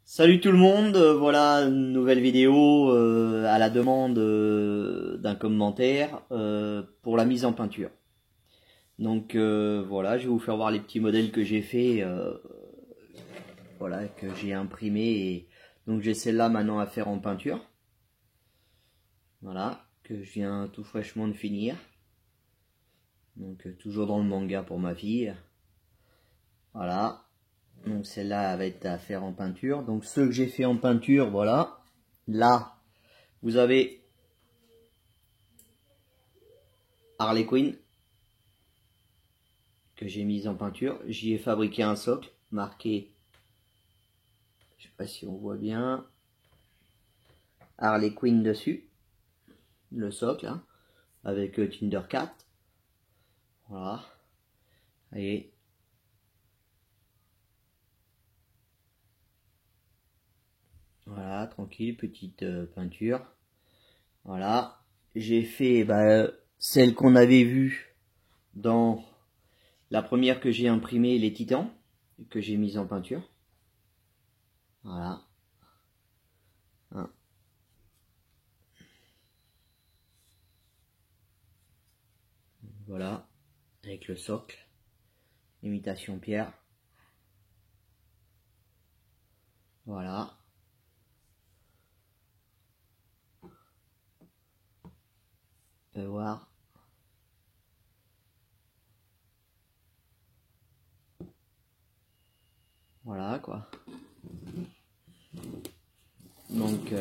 Salut tout le monde, voilà une nouvelle vidéo à la demande d'un commentaire pour la mise en peinture. Donc voilà, je vais vous faire voir les petits modèles que j'ai fait, voilà, que j'ai imprimé et donc j'ai celle-là maintenant à faire en peinture. Voilà, que je viens tout fraîchement de finir. Donc toujours dans le manga pour ma fille. Voilà. Donc celle-là va être à faire en peinture. Donc ceux que j'ai fait en peinture, voilà. Là, vous avez Harley Quinn que j'ai mise en peinture. J'y ai fabriqué un socle marqué, je sais pas si on voit bien, Harley Quinn dessus. Le socle, hein, avec Thundercat. Voilà. Et voilà, tranquille, petite peinture. Voilà. J'ai fait celle qu'on avait vue dans la première que j'ai imprimée, les Titans, que j'ai mise en peinture. Voilà. Hein. Voilà. Avec le socle. Imitation pierre. Voilà. On peut voir. Voilà quoi. Donc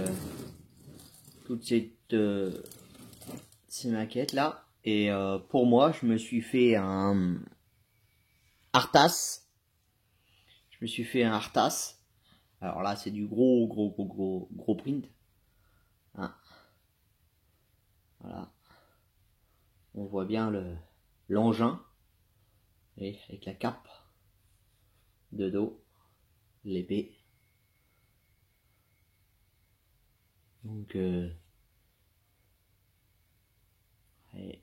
toute ces maquettes là. Et pour moi, je me suis fait un Arthas. Je me suis fait un Arthas. Alors là, c'est du gros print. Hein. Voilà. On voit bien l'engin. Et avec la cape de dos, l'épée. Donc et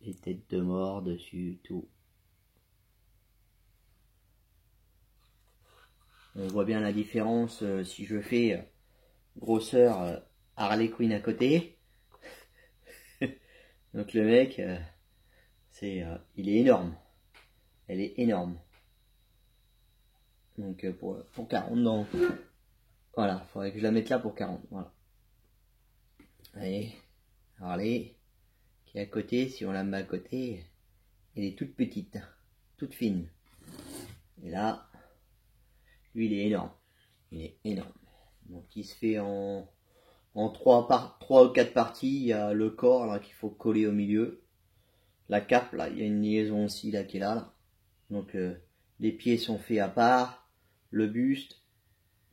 les têtes de mort dessus, tout. On voit bien la différence si je fais grosseur Harley Quinn à côté. Donc le mec, il est énorme. Elle est énorme. Donc pour 40 ans. Voilà, faudrait que je la mette là pour 40. Voilà. Allez, Harley, qui est à côté, si on la met à côté, elle est toute petite, toute fine. Et là, lui il est énorme. Il est énorme. Donc il se fait en 3 ou 4 parties. Il y a le corps là qu'il faut coller au milieu. La cape là, il y a une liaison aussi là qui est là. Donc les pieds sont faits à part. Le buste.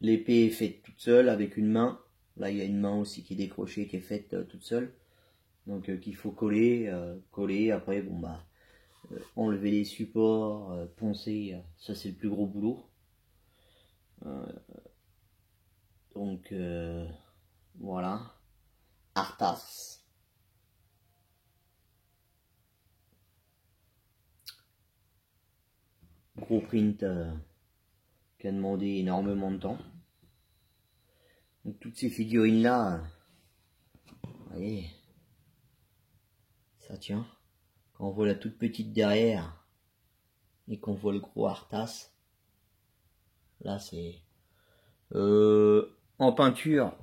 L'épée est faite toute seule avec une main. Là il y a une main aussi qui est décrochée, qui est faite toute seule. Donc qu'il faut coller. Après bon bah enlever les supports, poncer. Ça c'est le plus gros boulot. Donc voilà. Arthas. Gros print qui a demandé énormément de temps. Donc toutes ces figurines là, vous voyez, ça tient. Quand on voit la toute petite derrière et qu'on voit le gros Arthas, là c'est en peinture.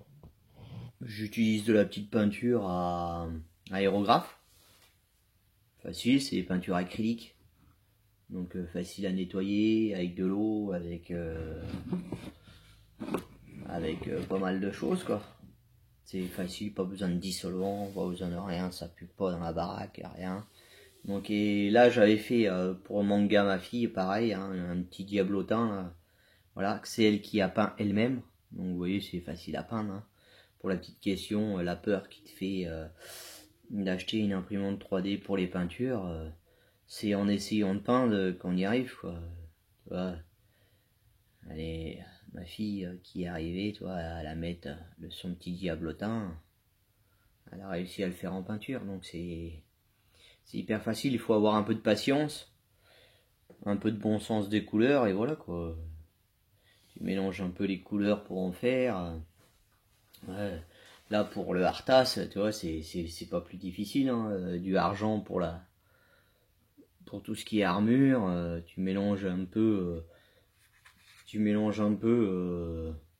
J'utilise de la petite peinture à aérographe. Facile, c'est des peintures acryliques. Donc facile à nettoyer avec de l'eau, avec pas mal de choses quoi. C'est facile, pas besoin de dissolvant, pas besoin de rien, ça pue pas dans la baraque, rien. Donc et là j'avais fait pour manga ma fille pareil, hein, un petit diablotin là. Voilà, c'est elle qui a peint elle-même. Donc vous voyez c'est facile à peindre. Hein. Pour la petite question, la peur qui te fait d'acheter une imprimante 3D pour les peintures, c'est en essayant de peindre qu'on y arrive quoi. Tu vois, allez, ma fille qui est arrivée, toi, à la mettre son petit diablotin, elle a réussi à le faire en peinture, donc c'est hyper facile, il faut avoir un peu de patience, un peu de bon sens des couleurs, et voilà quoi. tu mélanges un peu les couleurs pour en faire. Ouais. Là pour le Arthas, tu vois, c'est pas plus difficile, hein. Du argent pour tout ce qui est armure, tu mélanges un peu,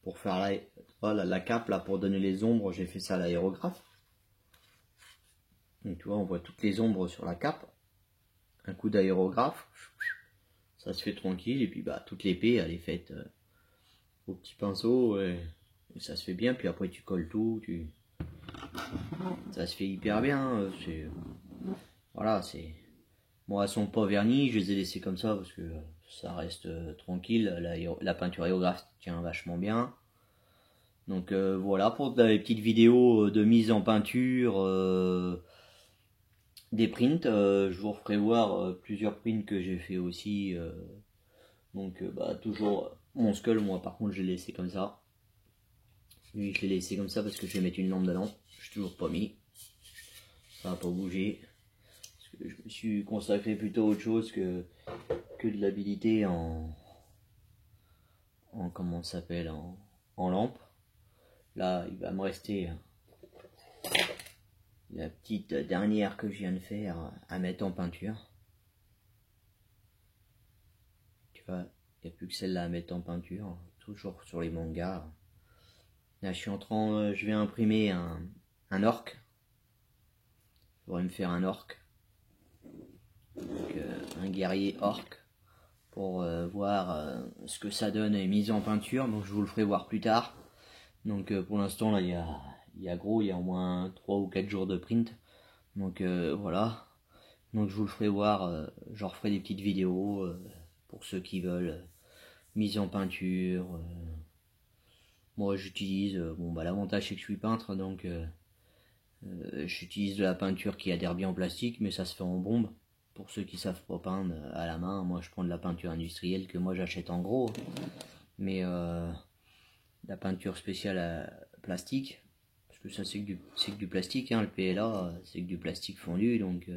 pour faire la cape là, pour donner les ombres. J'ai fait ça à l'aérographe. Donc tu vois, on voit toutes les ombres sur la cape. Un coup d'aérographe, ça se fait tranquille, et puis bah toute l'épée elle est faite au petit pinceau, et ça se fait bien. Puis après tu colles tout, ça se fait hyper bien. Voilà, c'est bon, elles sont pas vernies, je les ai laissées comme ça parce que ça reste tranquille. La peinture aérographe tient vachement bien. Donc voilà pour des petites vidéos de mise en peinture, des prints. Je vous referai voir plusieurs prints que j'ai fait aussi. Donc bah toujours mon skull, moi par contre je l'ai laissé comme ça. Lui je l'ai laissé comme ça parce que je vais mettre une lampe dedans. Je suis toujours pas mis. Ça va pas bouger. Parce que je me suis consacré plutôt à autre chose que de l'habilité en comment ça s'appelle, en lampe. Là il va me rester la petite dernière que je viens de faire à mettre en peinture. Tu vois, il n'y a plus que celle-là à mettre en peinture, toujours sur les mangas. Là je vais imprimer un orc. Je pourrais me faire un orc. Donc, un guerrier orc pour voir ce que ça donne mis en peinture. Donc je vous le ferai voir plus tard. Donc pour l'instant là il y a au moins 3 ou 4 jours de print. Donc voilà. Donc je vous le ferai voir, j'en referai des petites vidéos pour ceux qui veulent mise en peinture. Moi j'utilise, l'avantage c'est que je suis peintre, donc j'utilise de la peinture qui adhère bien en plastique, mais ça se fait en bombe. Pour ceux qui savent pas peindre à la main, moi je prends de la peinture industrielle que moi j'achète en gros. Mais la peinture spéciale à plastique, parce que ça c'est que du plastique, hein, le PLA c'est que du plastique fondu, donc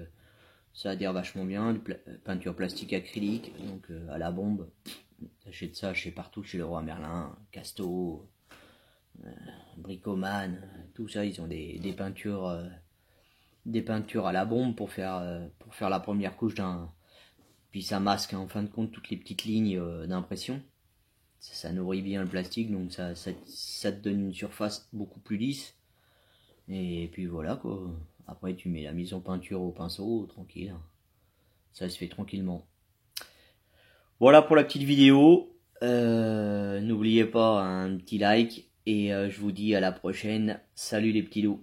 ça adhère vachement bien. Peinture plastique acrylique, donc à la bombe. J'achète ça chez partout, chez Leroy Merlin, Casto, Bricoman, tout ça, ils ont des peintures à la bombe pour faire la première couche d'un. Puis ça masque en fin de compte toutes les petites lignes d'impression. Ça nourrit bien le plastique, donc ça te donne une surface beaucoup plus lisse. Et puis voilà quoi. Après tu mets la mise en peinture au pinceau, tranquille. Ça se fait tranquillement. Voilà pour la petite vidéo. N'oubliez pas un petit like. Et je vous dis à la prochaine. Salut les petits loups.